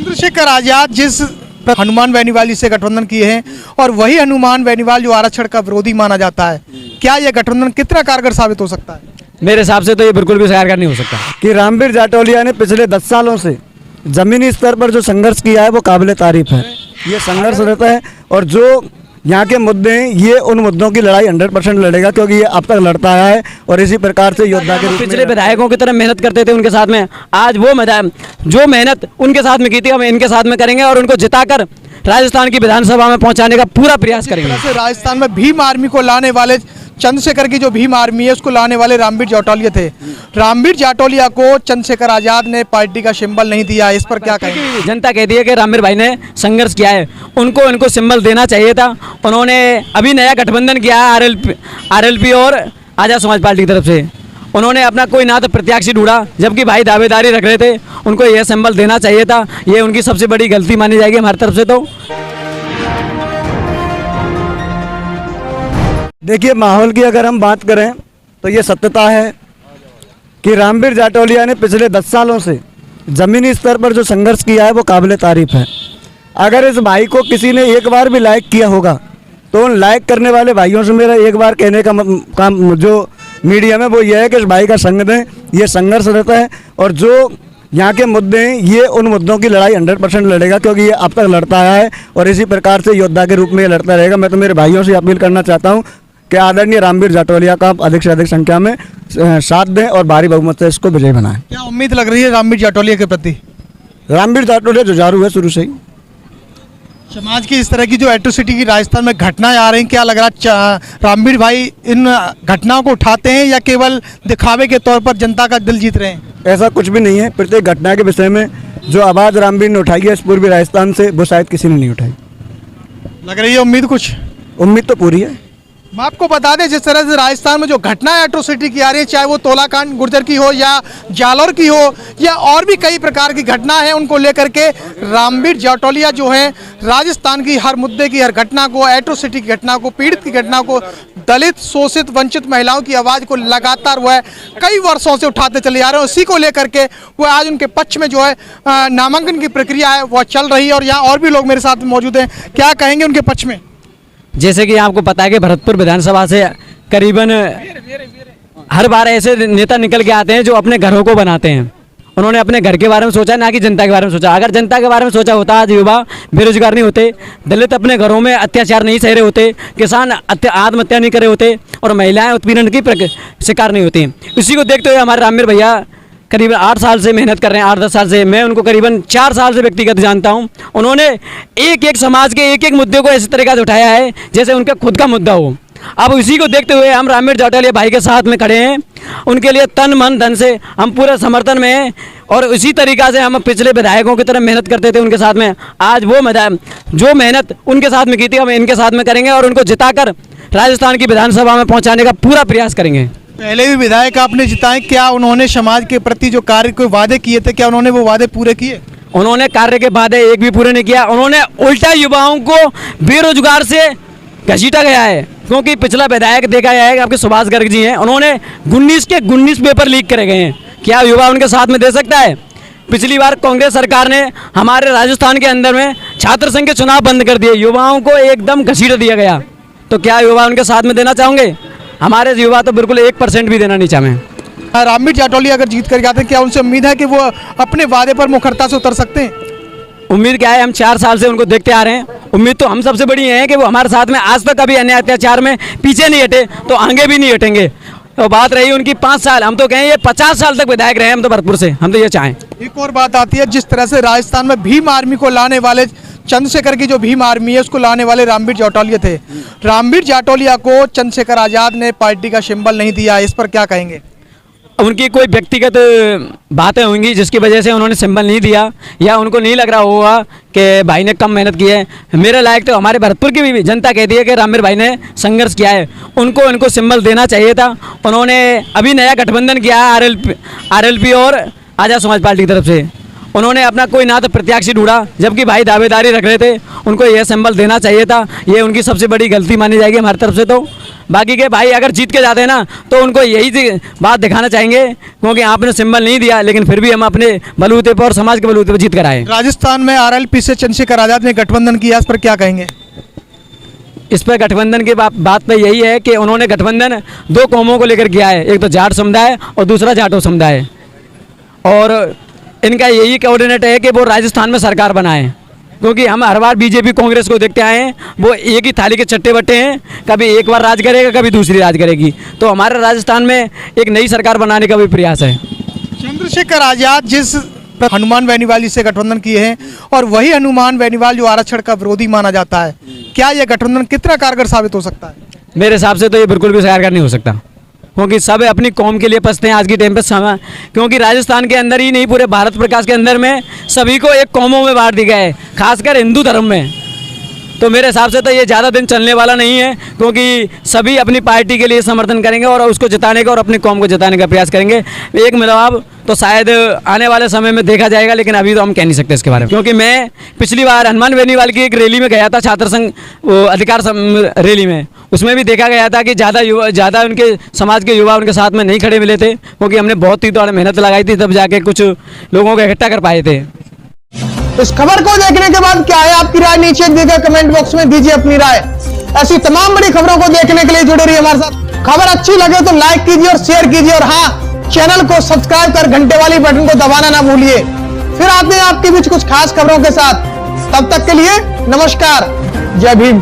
चंद्रशेखर आजाद जिस हनुमान बेनीवाल जी से गठबंधन किए हैं और वही हनुमान बेनीवाल जो आरक्षण का विरोधी माना जाता है, क्या यह गठबंधन कितना कारगर साबित हो सकता है? मेरे हिसाब से तो ये बिल्कुल भी कारगर नहीं हो सकता। कि रामवीर जाटोलिया ने पिछले 10 सालों से ज़मीनी स्तर पर जो संघर्ष किया है वो काबिल तारीफ है। ये संघर्ष रहता है और जो यहाँ के मुद्दे हैं ये उन मुद्दों की लड़ाई 100% लड़ेगा, क्योंकि ये अब तक लड़ता आया है और इसी प्रकार से योद्धा के रूप में पिछले विधायकों की तरह मेहनत करते थे उनके साथ में, आज वो जो मेहनत उनके साथ में की थी हम इनके साथ में करेंगे और उनको जिताकर राजस्थान की विधानसभा में पहुंचाने का पूरा प्रयास करेंगे। राजस्थान में भीम आर्मी को लाने वाले चंद्रशेखर की जो भीम आर्मी है उसको लाने वाले रामवीर जाटोलिया थे। रामवीर जाटोलिया को चंद्रशेखर आजाद ने पार्टी का सिंबल नहीं दिया, इस पर क्या कहेंगे? जनता कहती है कि रामवीर भाई ने संघर्ष किया है, उनको सिंबल देना चाहिए था। उन्होंने अभी नया गठबंधन किया है आरएलपी और आजाद समाज पार्टी की तरफ से। उन्होंने अपना कोई ना तो प्रत्याशी ढूंढा, जबकि भाई दावेदारी रख रहे थे, उनको यह सिंबल देना चाहिए था। ये उनकी सबसे बड़ी गलती मानी जाएगी हमारी तरफ से। तो देखिए, माहौल की अगर हम बात करें तो ये सत्यता है कि रामवीर जाटोलिया ने पिछले 10 सालों से ज़मीनी स्तर पर जो संघर्ष किया है वो काबिल तारीफ है। अगर इस भाई को किसी ने एक बार भी लाइक किया होगा तो उन लाइक करने वाले भाइयों से मेरा एक बार कहने का काम जो मीडिया में वो ये है कि इस भाई का संग दें। ये संघर्ष रहता है और जो यहाँ के मुद्दे हैं ये उन मुद्दों की लड़ाई 100% लड़ेगा, क्योंकि ये अब तक लड़ता आया है और इसी प्रकार से योद्धा के रूप में ये लड़ता रहेगा। मैं तो मेरे भाइयों से अपील करना चाहता हूँ कि आदरणीय रामवीर जाटोलिया का अधिक से अधिक संख्या में साथ दें और भारी बहुमत से इसको विजय बनाएं। क्या उम्मीद लग रही है रामवीर जाटोलिया के प्रति? रामवीर जाटोलिया जुझारू है शुरू से ही। समाज की इस तरह की जो एट्रोसिटी की राजस्थान में घटनाएं आ रही हैं, क्या लग रहा है रामवीर भाई इन घटनाओं को उठाते हैं या केवल दिखावे के तौर पर जनता का दिल जीत रहे हैं? ऐसा कुछ भी नहीं है। प्रत्येक घटना के विषय में जो आवाज़ रामवीर ने उठाई है इस पूर्वी राजस्थान से, वो शायद किसी ने नहीं उठाई। लग रही है उम्मीद कुछ? उम्मीद तो पूरी है। मैं आपको बता दें, जिस तरह से राजस्थान में जो घटनाएं एट्रोसिटी की आ रही है, चाहे वो तोलाकांड गुर्जर की हो या जालौर की हो या और भी कई प्रकार की घटना है, उनको लेकर के रामवीर जाटोलिया जो है राजस्थान की हर मुद्दे की, हर घटना को, एट्रोसिटी की घटना को, पीड़ित की घटना को, दलित शोषित वंचित महिलाओं की आवाज़ को लगातार वो है कई वर्षों से उठाते चले आ रहे हैं। उसी को लेकर के वो आज उनके पक्ष में जो है नामांकन की प्रक्रिया है वह चल रही है और यहाँ और भी लोग मेरे साथ मौजूद हैं। क्या कहेंगे उनके पक्ष में? जैसे कि आपको पता है कि भरतपुर विधानसभा से करीबन हर बार ऐसे नेता निकल के आते हैं जो अपने घरों को बनाते हैं। उन्होंने अपने घर के बारे में सोचा, ना कि जनता के बारे में सोचा। अगर जनता के बारे में सोचा होता आज युवा बेरोजगार नहीं होते, दलित अपने घरों में अत्याचार नहीं सह रहे होते, किसान आत्महत्या नहीं करे होते और महिलाएं उत्पीड़न की शिकार नहीं होती। इसी को देखते हुए हमारे रामवीर भैया करीबन 8 साल से मेहनत कर रहे हैं, 8-10 साल से। मैं उनको करीबन 4 साल से व्यक्तिगत जानता हूं। उन्होंने एक समाज के एक मुद्दे को इस तरीके से उठाया है जैसे उनका खुद का मुद्दा हो। अब इसी को देखते हुए हम रामवीर जाटोलिया भाई के साथ में खड़े हैं, उनके लिए तन मन धन से हम पूरे समर्थन में हैं और इसी तरीक़ा से हम पिछले विधायकों की तरह मेहनत करते थे उनके साथ में। आज वो जो मेहनत उनके साथ में की थी हम इनके साथ में करेंगे और उनको जिताकर राजस्थान की विधानसभा में पहुँचाने का पूरा प्रयास करेंगे। पहले भी विधायक आपने जिताए, क्या उन्होंने समाज के प्रति जो कार्य कोई वादे किए थे, क्या उन्होंने वो वादे पूरे किए? उन्होंने कार्य के वादे एक भी पूरे नहीं किया। उन्होंने उल्टा युवाओं को बेरोजगार से घसीटा गया है, क्योंकि पिछला विधायक देखा गया है कि आपके सुभाष गर्ग जी हैं, उन्होंने 19 के 19 पेपर लीक करे गए हैं। क्या युवा उनके साथ में दे सकता है? पिछली बार कांग्रेस सरकार ने हमारे राजस्थान के अंदर में छात्र संघ के चुनाव बंद कर दिए, युवाओं को एकदम घसीट दिया गया। तो क्या युवा उनके साथ में देना चाहोगे? हमारे युवा तो बिल्कुल 1% भी देना नहीं चाहें। रामवीर जाटोलिया अगर जीत कर जाते हैं, क्या उनसे उम्मीद है कि वो अपने वादे पर मुखरता से उतर सकते हैं? उम्मीद क्या है, हम 4 साल से उनको देखते आ रहे हैं। उम्मीद तो हम सबसे बड़ी है कि वो हमारे साथ में आज तक कभी अन्याय अत्याचार में पीछे नहीं हटे, तो आगे भी नहीं हटेंगे। तो बात रही उनकी 5 साल, हम तो कहें ये 50 साल तक विधायक रहे हम तो भरतपुर से, हम तो ये चाहें। एक और बात आती है, जिस तरह से राजस्थान में भीम आर्मी को लाने वाले चंद्रशेखर की जो भीम आर्मी है उसको लाने वाले रामवीर जाटोलिया थे। रामवीर जाटोलिया को चंद्रशेखर आजाद ने पार्टी का सिंबल नहीं दिया, इस पर क्या कहेंगे? उनकी कोई व्यक्तिगत बातें होंगी जिसकी वजह से उन्होंने सिंबल नहीं दिया, या उनको नहीं लग रहा होगा कि भाई ने कम मेहनत की है। मेरे लायक तो हमारे भरतपुर की भी जनता कहती है कि रामवीर भाई ने संघर्ष किया है, उनको सिंबल देना चाहिए था। उन्होंने अभी नया गठबंधन किया है आरएलपी और आजाद समाज पार्टी की तरफ से। उन्होंने अपना कोई ना तो प्रत्याशी ढूंढा, जबकि भाई दावेदारी रख रहे थे, उनको यह सिंबल देना चाहिए था। ये उनकी सबसे बड़ी गलती मानी जाएगी हमारी तरफ से। तो बाकी के भाई अगर जीत के जाते हैं ना तो उनको यही बात दिखाना चाहेंगे, क्योंकि आपने सिंबल नहीं दिया, लेकिन फिर भी हम अपने बलबूते पर और समाज के बलबूते पर जीत कर आए। राजस्थान में आरएलपी से चंद्रशेखर आजाद ने गठबंधन किया, इस पर क्या कहेंगे? इस पर गठबंधन की बात पे यही है कि उन्होंने गठबंधन दो कौमों को लेकर किया है, एक तो जाट समुदाय और दूसरा जाटो समुदाय, और इनका यही कोऑर्डिनेट है कि वो राजस्थान में सरकार बनाए, क्योंकि हम हर बार बीजेपी कांग्रेस को देखते आए हैं, वो एक ही थाली के चट्टे बट्टे हैं, कभी एक बार राज करेगा कभी दूसरी राज करेगी। तो हमारे राजस्थान में एक नई सरकार बनाने का भी प्रयास है। चंद्रशेखर आजाद जिस हनुमान बेनीवाल से गठबंधन किए हैं और वही हनुमान बेनीवाल जो आरक्षण का विरोधी माना जाता है, क्या यह गठबंधन कितना कारगर साबित हो सकता है? मेरे हिसाब से तो ये बिल्कुल भी कारगर नहीं हो सकता, क्योंकि सब अपनी कौम के लिए पसते हैं आज के टाइम पे समय, क्योंकि राजस्थान के अंदर ही नहीं पूरे भारत प्रकाश के अंदर में सभी को एक कौमों में बांट दिया है, खासकर हिंदू धर्म में। तो मेरे हिसाब से तो ये ज़्यादा दिन चलने वाला नहीं है, क्योंकि सभी अपनी पार्टी के लिए समर्थन करेंगे और उसको जिताने का और अपनी कौम को जिताने का प्रयास करेंगे। एक मिलाप तो शायद आने वाले समय में देखा जाएगा, लेकिन अभी तो हम कह नहीं सकते इसके बारे में, क्योंकि मैं पिछली बार हनुमान बेनीवाल की एक रैली में गया था, छात्र संघ अधिकार रैली में, उसमें भी देखा गया था कि ज़्यादा उनके समाज के युवा उनके साथ में नहीं खड़े मिले थे, क्योंकि हमने बहुत ही थोड़ा मेहनत लगाई थी, तब जाके कुछ लोगों को इकट्ठा कर पाए थे। इस खबर को देखने के बाद क्या है आपकी राय, नीचे दिए गए कमेंट बॉक्स में दीजिए अपनी राय। ऐसी तमाम बड़ी खबरों को देखने के लिए जुड़े रहिए हमारे साथ। खबर अच्छी लगे तो लाइक कीजिए और शेयर कीजिए, और हाँ, चैनल को सब्सक्राइब कर घंटे वाली बटन को दबाना ना भूलिए। फिर आते हैं आपके बीच कुछ खास खबरों के साथ, तब तक के लिए नमस्कार, जय भीम।